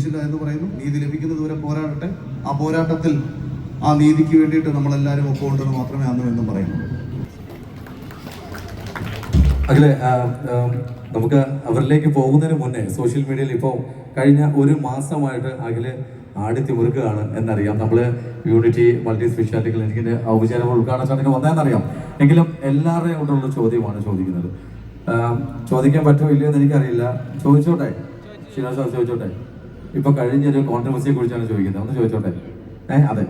ലഭിച്ചില്ല എന്ന് പറയുന്നു. നീതി ലഭിക്കുന്നതുവരെ പോരാടട്ടെ. ആ പോരാട്ടത്തിൽ ആ നീതിക്ക് വേണ്ടിയിട്ട് നമ്മളെല്ലാവരും ഒപ്പമുണ്ടെന്ന് മാത്രമേ അന്നും എന്നും പറയുന്നു. അഖിലെ, നമുക്ക് അവരിലേക്ക് പോകുന്നതിന് മുന്നേ സോഷ്യൽ മീഡിയയിൽ ഇപ്പോൾ കഴിഞ്ഞ ഒരു മാസമായിട്ട് അഖില് ആടിത്തിമുറുക്കുകയാണ് എന്നറിയാം. നമ്മൾ യൂണിറ്റി മൾട്ടി സ്പെഷ്യാലിറ്റി ക്ലിനിക്കിൻ്റെ ഔപചാരിക ഉദ്ഘാടന ചടങ്ങ് വന്നതെന്നറിയാം. എങ്കിലും എല്ലാവരുടെയും കൊണ്ടുള്ള ചോദ്യമാണ് ചോദിക്കുന്നത്. ചോദിക്കാൻ പറ്റുമോ ഇല്ലയോ എന്ന് എനിക്കറിയില്ല. ചോദിച്ചോട്ടെ, ശ്രീനിവാസ് സാർ ചോദിച്ചോട്ടെ. ഇപ്പോൾ കഴിഞ്ഞൊരു കോൺട്രവേഴ്സിയെ കുറിച്ചാണ് ചോദിക്കുന്നത്. ഒന്ന് ചോദിച്ചോട്ടെ. അതെ,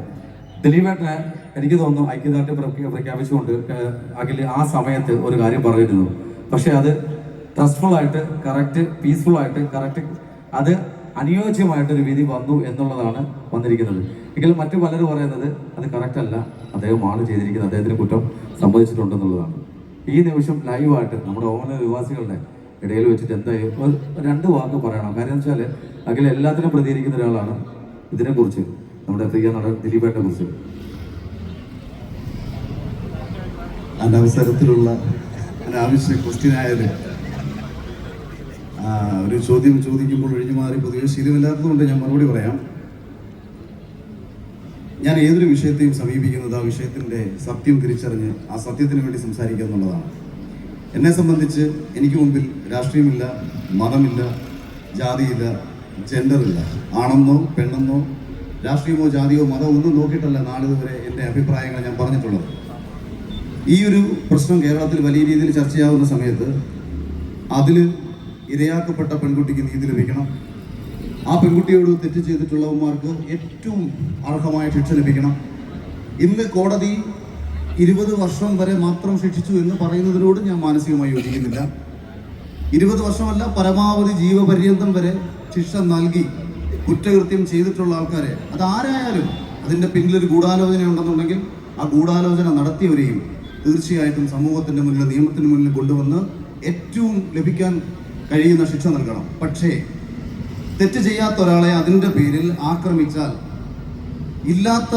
ദിലീപേട്ടന് എനിക്ക് തോന്നുന്നു ഐക്യദാർഢ്യം പ്രഖ്യാപിച്ചുകൊണ്ട് അഖില് ആ സമയത്ത് ഒരു കാര്യം പറഞ്ഞിരുന്നു. പക്ഷെ അത് ട്രസ്റ്റ്ഫുൾ ആയിട്ട് കറക്റ്റ്, പീസ്ഫുൾ ആയിട്ട് കറക്റ്റ്, അത് അനുയോജ്യമായിട്ടൊരു വിധി വന്നു എന്നുള്ളതാണ് വന്നിരിക്കുന്നത്. എങ്കിലും മറ്റു പലരും പറയുന്നത് അത് കറക്റ്റ് അല്ല, അദ്ദേഹമാണ് ചെയ്തിരിക്കുന്നത്, അദ്ദേഹത്തിന് കുറ്റം സംഭവിച്ചിട്ടുണ്ടെന്നുള്ളതാണ്. ഈ നിമിഷം ലൈവായിട്ട് നമ്മുടെ ഓമന വിവാസികളുടെ ഇടയിൽ വെച്ചിട്ട് എന്തായാലും രണ്ട് വാക്ക് പറയണം. കാര്യം എന്ന് വെച്ചാൽ അഖിൽ എല്ലാത്തിനും പ്രതികരിക്കുന്ന ഒരാളാണ്. ഇതിനെക്കുറിച്ച് നമ്മുടെ പ്രിയ നടൻ ദിലീപേട്ടനെ കുറിച്ച് അനവസരത്തിലുള്ള അനാവശ്യ ക്വസ്റ്റ്യൻ ആയത് ഒരു ചോദ്യം ചോദിക്കുമ്പോൾ ഒഴിഞ്ഞു മാറി പൊതുവെ ശീലമില്ലാത്തതുകൊണ്ട് ഞാൻ മറുപടി പറയാം. ഞാൻ ഏതൊരു വിഷയത്തെയും സമീപിക്കുന്നത് ആ വിഷയത്തിൻ്റെ സത്യം തിരിച്ചറിഞ്ഞ് ആ സത്യത്തിന് വേണ്ടി സംസാരിക്കുക എന്നുള്ളതാണ്. എന്നെ സംബന്ധിച്ച് എനിക്ക് മുമ്പിൽ രാഷ്ട്രീയമില്ല, മതമില്ല, ജാതിയില്ല, ജെൻഡറില്ല. ആണെന്നോ പെണ്ണെന്നോ രാഷ്ട്രീയമോ ജാതിയോ മതമോ ഒന്നും നോക്കിയിട്ടല്ല നാളിതുവരെ എൻ്റെ അഭിപ്രായങ്ങൾ ഞാൻ പറഞ്ഞിട്ടുള്ളത്. ഈ ഒരു പ്രശ്നം കേരളത്തിൽ വലിയ രീതിയിൽ ചർച്ചയാവുന്ന സമയത്ത് അതിൽ ഇരയാക്കപ്പെട്ട പെൺകുട്ടിക്ക് നീതി ലഭിക്കണം. ആ പെൺകുട്ടിയോട് തെറ്റ് ചെയ്തിട്ടുള്ളവന്മാർക്ക് ഏറ്റവും അർഹമായ ശിക്ഷ ലഭിക്കണം. ഇന്ന് കോടതി 20 വർഷം വരെ മാത്രം ശിക്ഷിച്ചു എന്ന് പറയുന്നതിനോട് ഞാൻ മാനസികമായി യോജിക്കുന്നില്ല. 20 വർഷമല്ല, പരമാവധി ജീവപര്യന്തം വരെ ശിക്ഷ നൽകി കുറ്റകൃത്യം ചെയ്തിട്ടുള്ള ആൾക്കാരെ, അതാരായാലും അതിൻ്റെ പിന്നിലൊരു ഗൂഢാലോചന ഉണ്ടെന്നുണ്ടെങ്കിൽ ആ ഗൂഢാലോചന നടത്തിയവരെയും തീർച്ചയായിട്ടും സമൂഹത്തിൻ്റെ മുന്നിൽ, നിയമത്തിന് മുന്നിൽ കൊണ്ടുവന്ന് ഏറ്റവും ലഭിക്കാൻ കഴിയുന്ന ശിക്ഷ നൽകണം. പക്ഷേ തെറ്റ് ചെയ്യാത്ത ഒരാളെ അതിൻ്റെ പേരിൽ ആക്രമിച്ചാൽ ഇല്ലാത്ത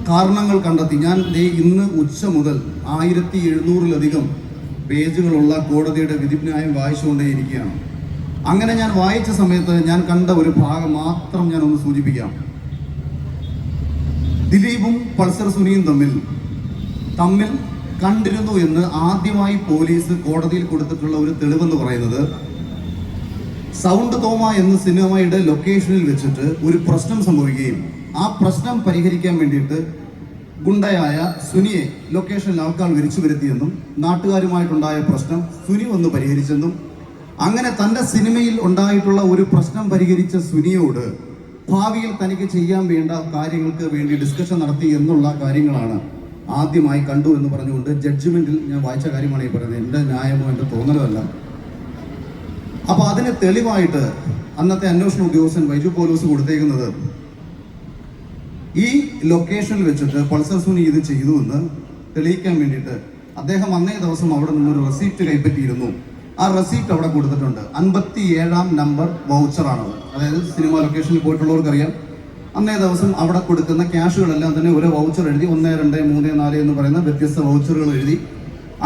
കാരണങ്ങൾ കണ്ടെത്തി, ഞാൻ ഇന്ന് ഉച്ച മുതൽ 1700-ലധികം പേജുകളുള്ള കോടതിയുടെ വിധിന്യായം വായിച്ചുകൊണ്ടേയിരിക്കുകയാണ്. അങ്ങനെ ഞാൻ വായിച്ച സമയത്ത് ഞാൻ കണ്ട ഒരു ഭാഗം മാത്രം ഞാനൊന്ന് സൂചിപ്പിക്കാം. ദിലീപും പൾസർ സുനിയും തമ്മിൽ കണ്ടിരുന്നു എന്ന് ആദ്യമായി പോലീസ് കോടതിയിൽ കൊടുത്തിട്ടുള്ള ഒരു തെളിവെന്ന് പറയുന്നത്, സൗണ്ട് തോമ എന്ന സിനിമയുടെ ലൊക്കേഷനിൽ വെച്ചിട്ട് ഒരു പ്രശ്നം സംഭവിക്കുകയും ആ പ്രശ്നം പരിഹരിക്കാൻ വേണ്ടിയിട്ട് ഗുണ്ടയായ സുനിയെ ലൊക്കേഷനിൽ ആൾക്കാർ വിരിച്ചു വരുത്തിയെന്നും നാട്ടുകാരുമായിട്ടുണ്ടായ പ്രശ്നം സുനി വന്ന് പരിഹരിച്ചെന്നും അങ്ങനെ തൻ്റെ സിനിമയിൽ ഉണ്ടായിട്ടുള്ള ഒരു പ്രശ്നം പരിഹരിച്ച സുനിയോട് ഭാവിയിൽ തനിക്ക് ചെയ്യാൻ വേണ്ട കാര്യങ്ങൾക്ക് വേണ്ടി ഡിസ്കഷൻ നടത്തി എന്നുള്ള കാര്യങ്ങളാണ് ആദ്യമായി കണ്ടു എന്ന് പറഞ്ഞുകൊണ്ട് ജഡ്ജ്മെന്റിൽ ഞാൻ വായിച്ച കാര്യമാണ് ഈ പറയുന്നത്. എൻ്റെ ന്യായമോ എൻ്റെ തോന്നലോ അല്ല. അപ്പോൾ അതിന് തെളിവായിട്ട് അന്നത്തെ അന്വേഷണ ഉദ്യോഗസ്ഥൻ വൈജു പോലീസ് കൊടുത്തേക്കുന്നത്, ഈ ലൊക്കേഷനിൽ വെച്ചിട്ട് പൾസർ സുനി ഇത് ചെയ്തു എന്ന് തെളിയിക്കാൻ വേണ്ടിയിട്ട് അദ്ദേഹം അന്നേ ദിവസം അവിടെ നിന്നൊരു റെസീപ്റ്റ് കൈപ്പറ്റിയിരുന്നു. ആ റെസീപ്റ്റ് അവിടെ കൊടുത്തിട്ടുണ്ട്. 57-ാം നമ്പർ വൗച്ചറാണത്. അതായത് സിനിമ ലൊക്കേഷനിൽ പോയിട്ടുള്ളവർക്കറിയാം, അന്നേ ദിവസം അവിടെ കൊടുക്കുന്ന ക്യാഷുകളെല്ലാം തന്നെ ഒരു വൗച്ചർ എഴുതി 1, 2, 3, 4 എന്ന് പറയുന്ന വ്യത്യസ്ത വൗച്ചറുകൾ എഴുതി.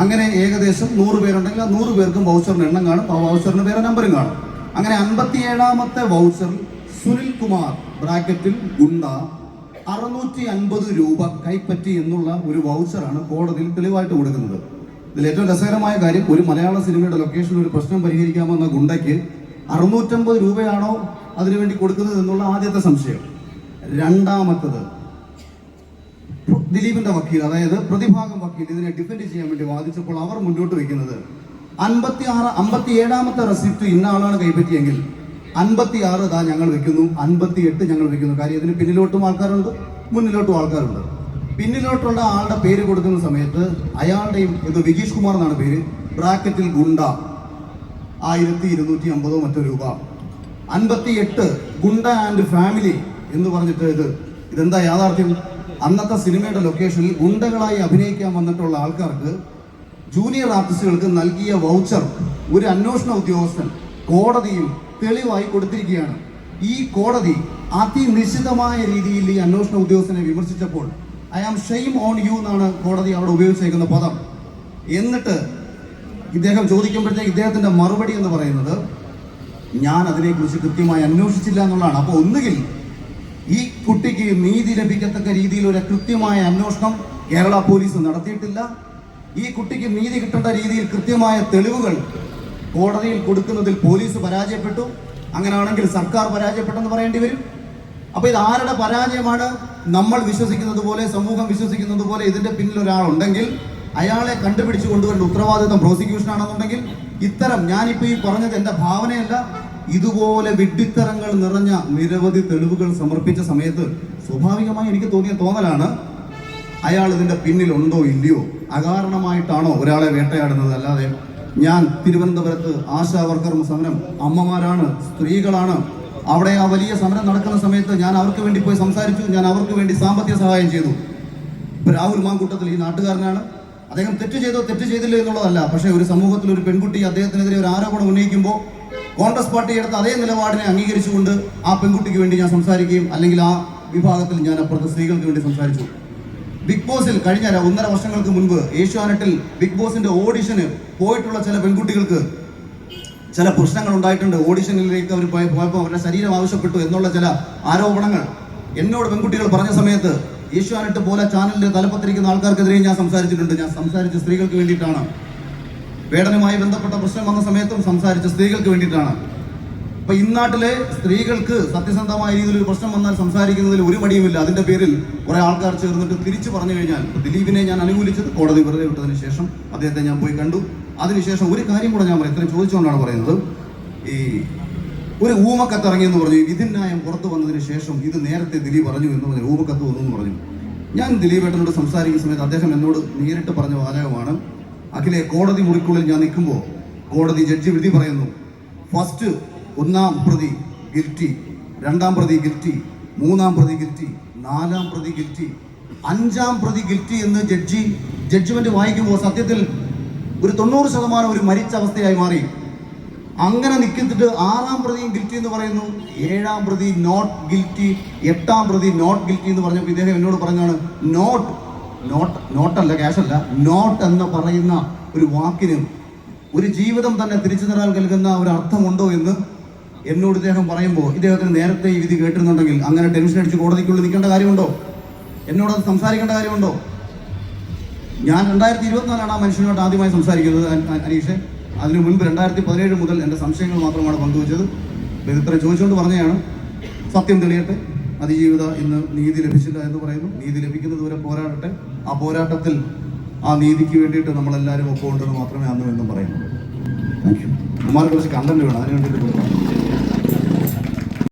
അങ്ങനെ ഏകദേശം 100 പേരുണ്ടെങ്കിൽ ആ 100 പേർക്കും വൗച്ചറിന് എണ്ണം കാണും, ആ വൗച്ചറിന് വേറെ നമ്പറും കാണും. അങ്ങനെ 57-ാമത്തെ വൗച്ചറിൽ സുനിൽ കുമാർ ബ്രാക്കറ്റിൽ ഗുണ്ട 650 രൂപ കൈപ്പറ്റി എന്നുള്ള ഒരു വൗച്ചറാണ് കോടതിയിൽ തെളിവായിട്ട് കൊടുക്കുന്നത്. ഇതിൽ ഏറ്റവും രസകരമായ കാര്യം, ഒരു മലയാള സിനിമയുടെ ലൊക്കേഷനിൽ ഒരു പ്രശ്നം പരിഹരിക്കാമെന്ന ഗുണ്ടയ്ക്ക് 650 രൂപയാണോ അതിനുവേണ്ടി കൊടുക്കുന്നത് എന്നുള്ള ആദ്യത്തെ സംശയം. രണ്ടാമത്തത്, ദിലീപിന്റെ വക്കീൽ, അതായത് പ്രതിഭാഗം വക്കീൽ ഇതിനെ ഡിഫെൻഡ് ചെയ്യാൻ വേണ്ടി വാദിച്ചപ്പോൾ അവർ മുന്നോട്ട് വയ്ക്കുന്നത് 57-ാമത്തെ റെസിപ്റ്റ് ഇന്ന ആളാണ് കൈപ്പറ്റിയെങ്കിൽ 56 ഇതാ ഞങ്ങൾ വെക്കുന്നു, 58 ഞങ്ങൾ വെക്കുന്നു. കാര്യം ഇതിന് പിന്നിലോട്ടും ആൾക്കാരുണ്ട്, മുന്നിലോട്ടും ആൾക്കാരുണ്ട്. പിന്നിലോട്ടുള്ള ആളുടെ പേര് കൊടുക്കുന്ന സമയത്ത് അയാളുടെയും ഇത് വിജീഷ് കുമാർ എന്നാണ് പേര്, ബ്രാക്കറ്റിൽ ഗുണ്ട 1250 മറ്റോ രൂപ. 58 ഗുണ്ട ആൻഡ് ഫാമിലി എന്ന് പറഞ്ഞിട്ട് ഇതെന്താ യാഥാർത്ഥ്യം? അന്നത്തെ സിനിമയുടെ ലൊക്കേഷനിൽ ഗുണ്ടകളായി അഭിനയിക്കാൻ വന്നിട്ടുള്ള ആൾക്കാർക്ക്, ജൂനിയർ ആർട്ടിസ്റ്റുകൾക്ക് നൽകിയ വൗച്ചർ ഒരു അന്വേഷണ ഉദ്യോഗസ്ഥൻ കോടതിയിൽ തെളിവായി കൊടുത്തിരിക്കുകയാണ്. ഈ കോടതി അതിനിശ്ചിതമായ രീതിയിൽ ഈ അന്വേഷണ ഉദ്യോഗസ്ഥനെ വിമർശിച്ചപ്പോൾ I am shame on you എന്നാണ് കോടതി അവിടെ ഉപയോഗിച്ചേക്കുന്ന പദം. എന്നിട്ട് ഇദ്ദേഹം ചോദിക്കുമ്പോഴത്തേക്ക് ഇദ്ദേഹത്തിൻ്റെ മറുപടി എന്ന് പറയുന്നത്, ഞാൻ അതിനെക്കുറിച്ച് കൃത്യമായി അന്വേഷിച്ചില്ല എന്നുള്ളതാണ്. അപ്പോൾ ഒന്നുകിൽ ഈ കുട്ടിക്ക് നീതി ലഭിക്കത്തക്ക രീതിയിൽ ഒരു കൃത്യമായ അന്വേഷണം കേരള പോലീസ് നടത്തിയിട്ടില്ല. ഈ കുട്ടിക്ക് നീതി കിട്ടേണ്ട രീതിയിൽ കൃത്യമായ തെളിവുകൾ കോടതിയിൽ കൊടുക്കുന്നതിൽ പോലീസ് പരാജയപ്പെട്ടു. അങ്ങനെയാണെങ്കിൽ സർക്കാർ പരാജയപ്പെട്ടെന്ന് പറയേണ്ടി വരും. അപ്പോൾ ഇത് ആരുടെ പരാജയമാണ്? നമ്മൾ വിശ്വസിക്കുന്നത് പോലെ, സമൂഹം വിശ്വസിക്കുന്നത് പോലെ ഇതിന്റെ പിന്നിൽ ഒരാളുണ്ടെങ്കിൽ അയാളെ കണ്ടുപിടിച്ചു കൊണ്ടുവരേണ്ട ഉത്തരവാദിത്വം പ്രോസിക്യൂഷൻ ആണെന്നുണ്ടെങ്കിൽ ഇത്തരം, ഞാനിപ്പോൾ ഈ പറഞ്ഞത് എൻ്റെ ഭാവനയല്ല, ഇതുപോലെ വിഡ്ഢിത്തരങ്ങൾ നിറഞ്ഞ നിരവധി തെളിവുകൾ സമർപ്പിച്ച സമയത്ത് സ്വാഭാവികമായി എനിക്ക് തോന്നിയ തോന്നലാണ്, അയാൾ ഇതിന്റെ പിന്നിലുണ്ടോ ഇല്ലയോ, അകാരണമായിട്ടാണോ ഒരാളെ വേട്ടയാടുന്നത്. അല്ലാതെ ഞാൻ തിരുവനന്തപുരത്ത് ആശാ വർക്കർ സമരം, അമ്മമാരാണ്, സ്ത്രീകളാണ്, അവിടെ ആ വലിയ സമരം നടക്കുന്ന സമയത്ത് ഞാൻ അവർക്ക് വേണ്ടി പോയി സംസാരിച്ചു, ഞാൻ അവർക്ക് വേണ്ടി സാമ്പത്തിക സഹായം ചെയ്തു. ഇപ്പൊ രാഹുൽ മാങ്കൂട്ടത്തിൽ ഈ നാട്ടുകാരനാണ്, അദ്ദേഹം തെറ്റ് ചെയ്തോ തെറ്റ് ചെയ്തില്ല എന്നുള്ളതല്ല, പക്ഷേ ഒരു സമൂഹത്തിൽ ഒരു പെൺകുട്ടി അദ്ദേഹത്തിനെതിരെ ഒരു ആരോപണം ഉന്നയിക്കുമ്പോൾ കോൺഗ്രസ് പാർട്ടി എടുത്ത അതേ നിലപാടിനെ അംഗീകരിച്ചുകൊണ്ട് ആ പെൺകുട്ടിക്ക് വേണ്ടി ഞാൻ സംസാരിക്കുകയും, അല്ലെങ്കിൽ ആ വിഭാഗത്തിൽ ഞാൻ അപ്പുറത്ത് സ്ത്രീകൾക്ക് വേണ്ടി സംസാരിച്ചു. ബിഗ് ബോസിൽ കഴിഞ്ഞ 1.5 വർഷങ്ങൾക്ക് മുൻപ് ഏഷ്യാനെറ്റിൽ ബിഗ് ബോസിന്റെ ഓഡിഷന് പോയിട്ടുള്ള ചില പെൺകുട്ടികൾക്ക് ചില പ്രശ്നങ്ങൾ ഉണ്ടായിട്ടുണ്ട്. ഓഡിഷനിലേക്ക് അവർ പോയപ്പോൾ അവരുടെ ശരീരം ആവശ്യപ്പെട്ടു എന്നുള്ള ചില ആരോപണങ്ങൾ എന്നോട് പെൺകുട്ടികൾ പറഞ്ഞ സമയത്ത് ഏഷ്യാനെറ്റ് പോലെ ചാനലിന്റെ തലപ്പത്തിരിക്കുന്ന ആൾക്കാർക്കെതിരെ ഞാൻ സംസാരിച്ചിട്ടുണ്ട്. ഞാൻ സംസാരിച്ച സ്ത്രീകൾക്ക് വേണ്ടിയിട്ടാണ്. വേടനുമായി ബന്ധപ്പെട്ട പ്രശ്നം വന്ന സമയത്തും സംസാരിച്ച സ്ത്രീകൾക്ക് വേണ്ടിയിട്ടാണ്. അപ്പൊ ഇന്നാട്ടിലെ സ്ത്രീകൾക്ക് സത്യസന്ധമായ രീതിയിൽ ഒരു പ്രശ്നം വന്നാൽ സംസാരിക്കുന്നതിൽ ഒരു മടിയുമില്ല. അതിന്റെ പേരിൽ കുറെ ആൾക്കാർ ചേർന്നിട്ട് തിരിച്ചു പറഞ്ഞു കഴിഞ്ഞാൽ, ദിലീപിനെ ഞാൻ അനുകൂലിച്ചത് കോടതി വെറുതെ വിട്ടതിന് ശേഷം അദ്ദേഹത്തെ ഞാൻ പോയി കണ്ടു. അതിനുശേഷം ഒരു കാര്യം കൂടെ ഞാൻ പറയാം, ഇത്രയും ചോദിച്ചുകൊണ്ടാണ് പറയുന്നത്. ഈ ഒരു ഊമക്കത്ത് ഇറങ്ങിയെന്ന് പറഞ്ഞു, വിധിന്യായം പുറത്തു വന്നതിന് ശേഷം ഇത് നേരത്തെ ദിലീപ് പറഞ്ഞു എന്ന് പറഞ്ഞു, ഊമക്കത്ത് വന്നു എന്ന് പറഞ്ഞു. ഞാൻ ദിലീപേട്ടനോട് സംസാരിക്കുന്ന സമയത്ത് അദ്ദേഹം എന്നോട് നേരിട്ട് പറഞ്ഞ വാചകമാണ്, അഖിലെ കോടതി മുറിക്കുള്ളിൽ ഞാൻ നിൽക്കുമ്പോൾ കോടതി ജഡ്ജി വിധി പറയുന്നു, ഫസ്റ്റ് 1-ാം പ്രതി ഗിൽറ്റി, 2-ാം പ്രതി ഗിൽറ്റി, 3-ാം പ്രതി ഗിൽറ്റി, 4-ാം പ്രതി ഗിൽറ്റി, 5-ാം പ്രതി ഗിൽറ്റി എന്ന് ജഡ്ജ്മെന്റ് വായിക്കുമ്പോൾ സത്യത്തിൽ ഒരു 90% ഒരു മരിച്ച അവസ്ഥയായി മാറി. അങ്ങനെ നിൽക്കിട്ട് 6-ാം പ്രതിയും ഗിൽറ്റി എന്ന് പറയുന്നു, 7-ാം പ്രതി നോട്ട് ഗിൽറ്റി, 8-ാം പ്രതി നോട്ട് ഗിൽറ്റി എന്ന് പറഞ്ഞപ്പോൾ ഇദ്ദേഹം എന്നോട് പറഞ്ഞാണ്, നോട്ടല്ല, ക്യാഷല്ല, നോട്ട് എന്ന് പറയുന്ന ഒരു വാക്കിന് ഒരു ജീവിതം തന്നെ തിരിച്ചു തരാൻ നൽകുന്ന ഒരു അർത്ഥമുണ്ടോ എന്ന് എന്നോട് ഇദ്ദേഹം പറയുമ്പോൾ, ഇദ്ദേഹത്തിന് നേരത്തെ ഈ വിധി കേട്ടിരുന്നുണ്ടെങ്കിൽ അങ്ങനെ ടെൻഷൻ അടിച്ച് കോടതിക്കുള്ളിൽ നിൽക്കേണ്ട കാര്യമുണ്ടോ? എന്നോടത് സംസാരിക്കേണ്ട കാര്യമുണ്ടോ? ഞാൻ 2024 ആ മനുഷ്യനോട് ആദ്യമായി സംസാരിക്കുന്നത് അനീഷെ. അതിനു മുൻപ് 2017 മുതൽ എൻ്റെ സംശയങ്ങൾ മാത്രമാണ് പങ്കുവച്ചത്. ഇത്ര ചോദിച്ചുകൊണ്ട് പറഞ്ഞതാണ്, സത്യം തെളിയട്ടെ. അതിജീവിത ഇന്ന് നീതി ലഭിച്ചില്ല എന്ന് പറയുന്നു, നീതി ലഭിക്കുന്നത് വരെ പോരാടട്ടെ. ആ പോരാട്ടത്തിൽ ആ നീതിക്ക് വേണ്ടിയിട്ട് നമ്മളെല്ലാവരും ഒപ്പം ഉണ്ടെന്ന് മാത്രമേ അന്നും എന്നും പറയുന്നു. Thank you. കുമാർ കുറച്ച് കണ്ടന്റ് വേണം, അതിന് വേണ്ടിയിട്ട്